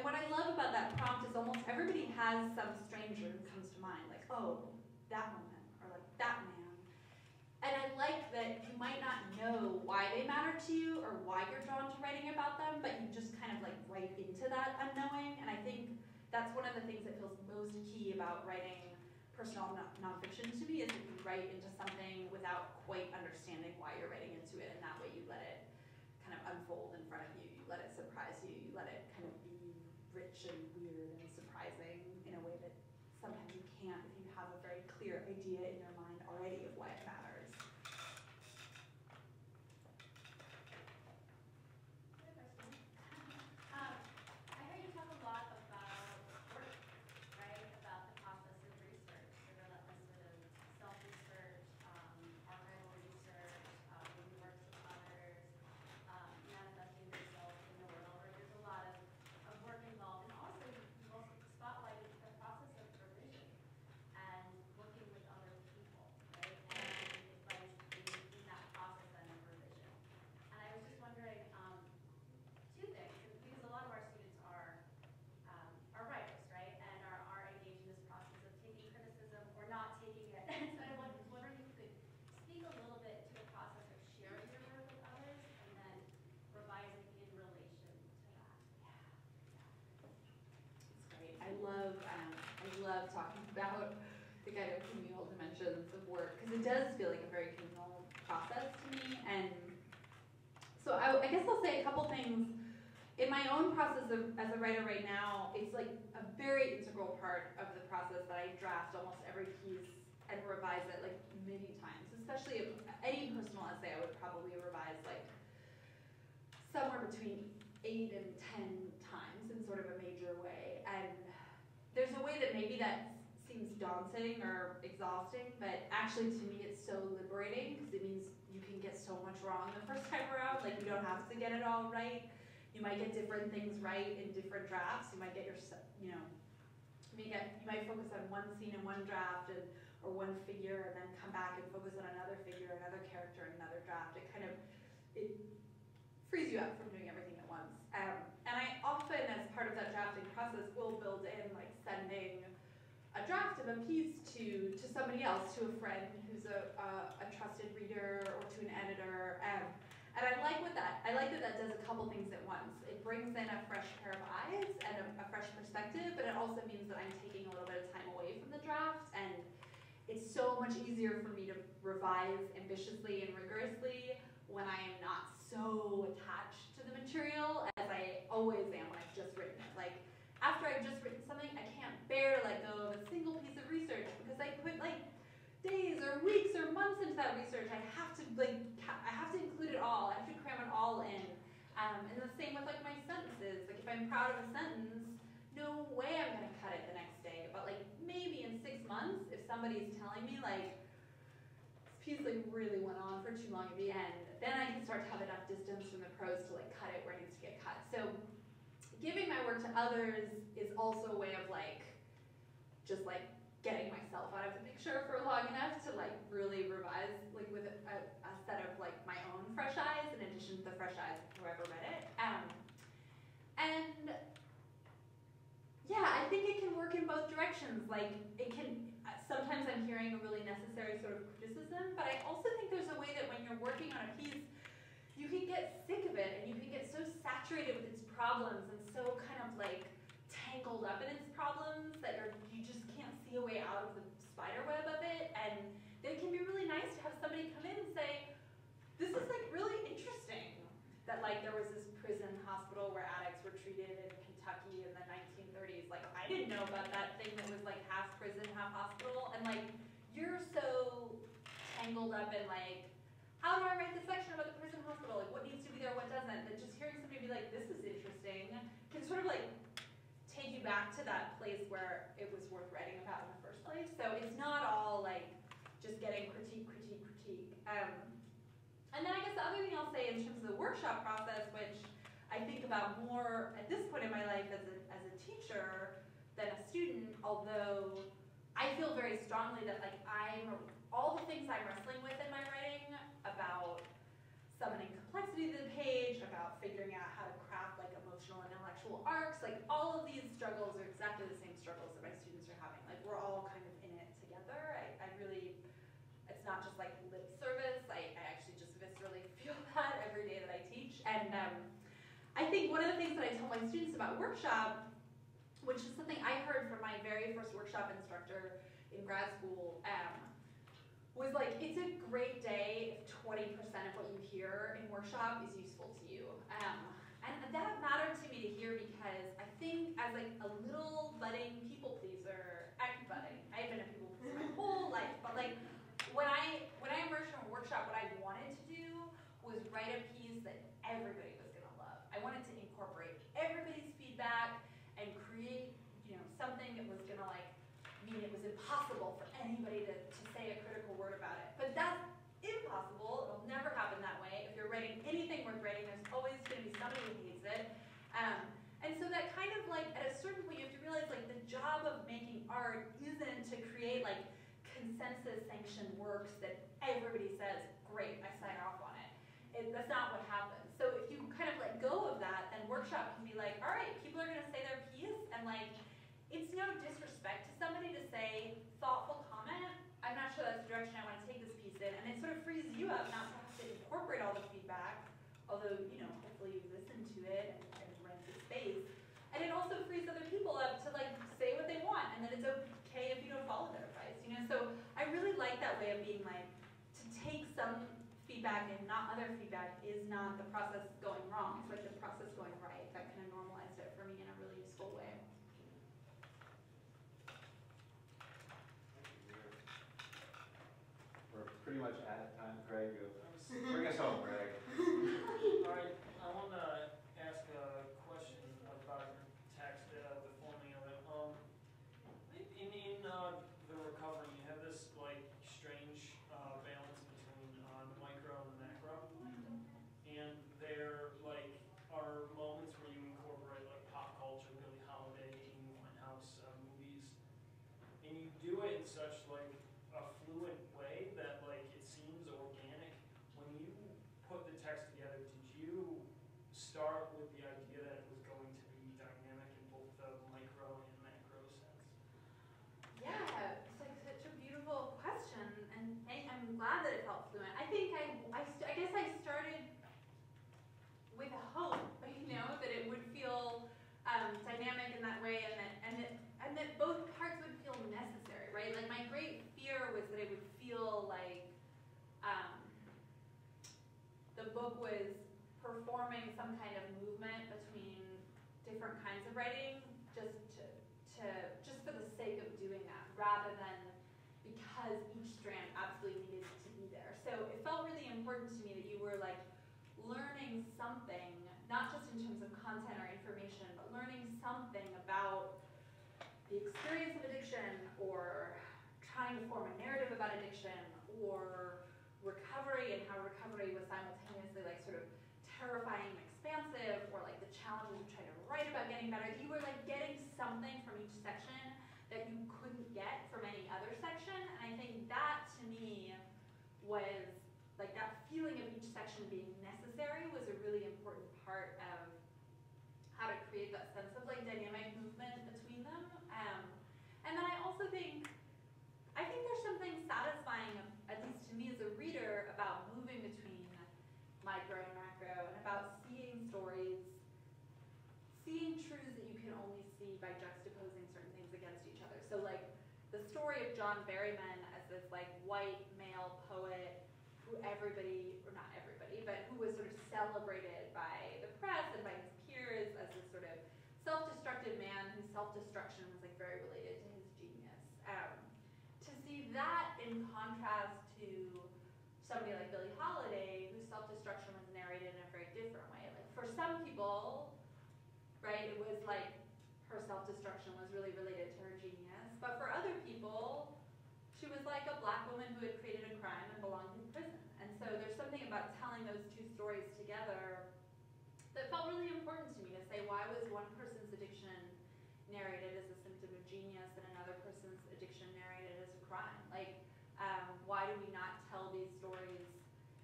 what I love about that prompt is almost everybody has some stranger who comes to mind, like, oh, that woman, or like that man. And I like that you might not know why they matter to you or why you're drawn to writing about them, but you just kind of like write into that unknowing. And I think that's one of the things that feels most key about writing personal nonfiction to me, is that you write into something without quite understanding why you're writing into it, and that way you let it kind of unfold in front of you. You let it surprise you. You let it kind of be rich and weird and surprising in a way that sometimes you can't if you idea in your mind already of why it matters. Good question. I heard you talk a lot about work, right? About the process of research, the relentless sort of self-research, archival research, maybe works with others, manifesting yourself in the world, where there's a lot of work involved. And also, you've also spotlighted the process of revision and working with other people, right? And advice in that process and of revision. And I was just wondering, two things, because a lot of our students are writers, right? And are engaged in this process of taking criticism or not taking it. And so I was wondering if you could speak a little bit to the process of sharing your work with others and then revising in relation to that. It's great. I love talking about the kind of communal dimensions of work, because it does feel like a very communal process to me. And so I guess I'll say a couple things. In my own process as a writer right now, it's like a very integral part of the process that I draft almost every piece and revise it like many times. Especially if any personal essay, I would probably revise like somewhere between 8 and 10 times in sort of a major way. And there's a way that maybe that seems daunting or exhausting, but actually to me it's so liberating, because it means you can get so much wrong the first time around. Like, you don't have to get it all right. You might get different things right in different drafts. You might get you might focus on one scene in one draft or one figure, and then come back and focus on another figure, another character in another draft. It frees you up from doing everything at once. And I often, as part of that drafting process, will build in like sending a draft of a piece to somebody else, to a friend who's a trusted reader, or to an editor. And I like that does a couple things at once. It brings in a fresh pair of eyes and a fresh perspective, but it also means that I'm taking a little bit of time away from the draft, and it's so much easier for me to revise ambitiously and rigorously when I am not so attached to the material as I always am when I've just written it. Like, after I've just written something, I can't bear to let go of a single piece of research, because I put like days or weeks or months into that research. I have to include it all. I have to cram it all in. And the same with like my sentences. Like, if I'm proud of a sentence, no way I'm gonna cut it the next day. But like maybe in 6 months, if somebody's telling me like this piece like really went on for too long at the end, then I can start to have enough distance from the prose to like cut it where it needs to get cut. So giving my work to others is also a way of like just like getting myself out of the picture for long enough to like really revise like with a set of like my own fresh eyes, in addition to the fresh eyes of whoever read it. And yeah, I think it can work in both directions. Like, it can, sometimes I'm hearing a really necessary sort of criticism, but I also think there's a way that when you're working on a piece, you can get sick of it, and you can get so saturated with its problems and so kind of like tangled up in its problems that you just can't see a way out of the spider web of it. And it can be really nice to have somebody come in and say, this is like really interesting that like there was this prison hospital where addicts were treated in Kentucky in the 1930s. Like, I didn't know about that thing that was like half prison, half hospital. And like, you're so tangled up in like, how do I write this section about the prison hospital? Like, what needs to be there, what doesn't? That just hearing somebody be like, this is interesting, can sort of like take you back to that place where it was worth writing about in the first place. So it's not all like just getting critique. And then I guess the other thing I'll say in terms of the workshop process, which I think about more at this point in my life as a teacher than a student, although I feel very strongly that like all the things I'm wrestling with in my writing about summoning complexity to the page, about figuring out how to craft like emotional and intellectual arcs, like all of these struggles are exactly the same struggles that my students are having. Like, we're all kind of in it together. I really, it's not just like lip service. I actually just viscerally feel that every day that I teach. And I think one of the things that I tell my students about workshop, which is something I heard from my very first workshop instructor in grad school, was like, it's a great day if 20% of what you hear in workshop is useful to you. And that mattered to me to hear, because I think as like a little budding people pleaser, I've been a people pleaser my whole life, but when I emerged from a workshop, what I wanted to do was write a piece that everybody was gonna love. I wanted to incorporate everybody's feedback and create, something that was gonna mean it was impossible for anybody to say a critical word about it. But that's impossible. It'll never happen that way. If you're writing anything worth writing, there's always gonna be somebody who hates it. And so that kind of at a certain point, you have to realize the job of making art isn't to create consensus sanctioned works that everybody says, great, I sign off on it. That's not what happens. So if you kind of let go of that, then workshop can be all right, people are gonna say their piece, and it's no disrespect to somebody to say thoughtful comment. I'm not sure that's the direction I want to take this piece in, and it sort of frees you up not to have to incorporate all the feedback, although hopefully you listen to it and rent the space. And it also frees other people up to say what they want, and then it's okay if you don't follow their advice. So I really like that way of being to take some feedback and not other feedback is not the process going wrong. It's the process going right. That kind of normalized it for me in a really useful way. We're pretty much at time. Greg, bring us home, Greg. All right, I want to ask a question about your text, the forming of it. In the recovery, you have this strange balance between the micro and the macro, and there are moments where you incorporate pop culture, Billie Holiday, Amy Winehouse movies, and you do it in such a fluid way that it seems organic. When you put the text together, did you start with the idea that it was going to be dynamic in both the micro and macro sense? Yeah, it's such a beautiful question, and I'm glad that it felt fluent. I think I guess I started with a hope, that it would feel dynamic in that way, and that both parts would feel necessary, right? My great fear was that it would feel the book was performing some kind of movement between different kinds of writing, just for the sake of doing that, rather than because each strand absolutely needed to be there. So it felt really important to me that you were learning something, not just in terms of content or information, but learning something about the experience of addiction, or trying to form a narrative about addiction, or recovery, and how recovery was simultaneously sort of terrifying and expansive, or the challenges of trying to write about getting better. You were getting something from each section that you couldn't get from any other section, and I think that to me was that feeling of each section being necessary was a really important part of how to create that sense of dynamic movement between them. And then I also think there's something satisfying, at least to me as a reader, about moving between micro and macro, and about seeing stories, seeing truths that you can only see by juxtaposing certain things against each other. So the story of John Berryman as this white male poet who everybody, or not everybody, but who was sort of celebrated by the press and by his peers as this sort of self-destructive man whose self-destruction was very related to his genius. To see that in contrast to somebody like Billie Holiday, whose self-destruction was narrated in a very different way. For some people, right, it was her self-destruction was really related to her genius, but for other people, she was a black woman who had created a crime and belonged in prison. And so there's something about telling those two stories together that felt really important to me, to say, why was one person's addiction narrated as a symptom of genius and another person's addiction narrated as a crime? Why do we not tell these stories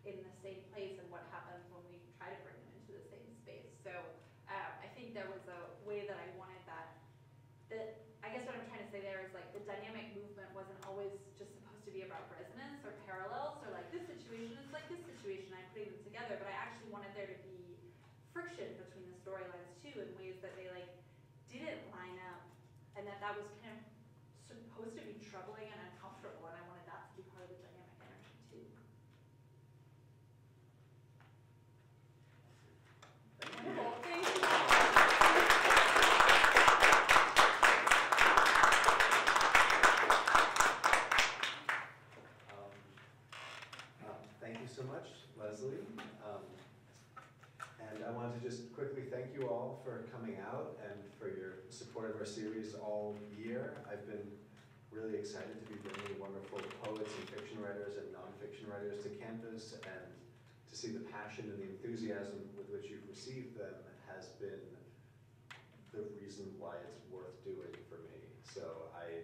in the same place, and what happens when we try to bring them into the same space? So I think there was a way that I wanted that I guess what I'm trying to say there is the dynamic movement wasn't always just supposed to be about resonance or parallels, or this situation is this situation, I'm putting them together, but I actually wanted there to be friction between the storylines too, in ways that they didn't line up, and that was kind of supposed to be troubling and uncomfortable, and I wanted that to be part of the dynamic energy too. Wonderful, thank you. supported our series all year. I've been really excited to be bringing wonderful poets and fiction writers and nonfiction writers to campus, and to see the passion and the enthusiasm with which you've received them has been the reason why it's worth doing for me. So I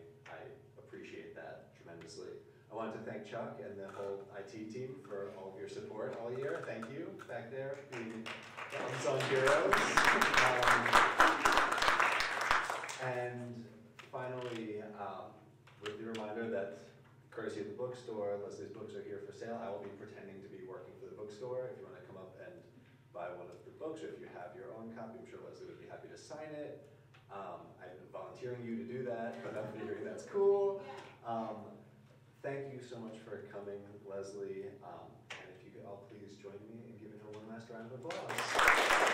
appreciate that tremendously. I wanted to thank Chuck and the whole IT team for all of your support all year. Thank you, back there, being the unsung heroes. And finally, with the reminder that, courtesy of the bookstore, Leslie's books are here for sale. I will be pretending to be working for the bookstore. If you want to come up and buy one of the books, or if you have your own copy, I'm sure Leslie would be happy to sign it. I've been volunteering you to do that, but I'm figuring that's cool. Thank you so much for coming, Leslie. And if you could all please join me in giving her one last round of applause.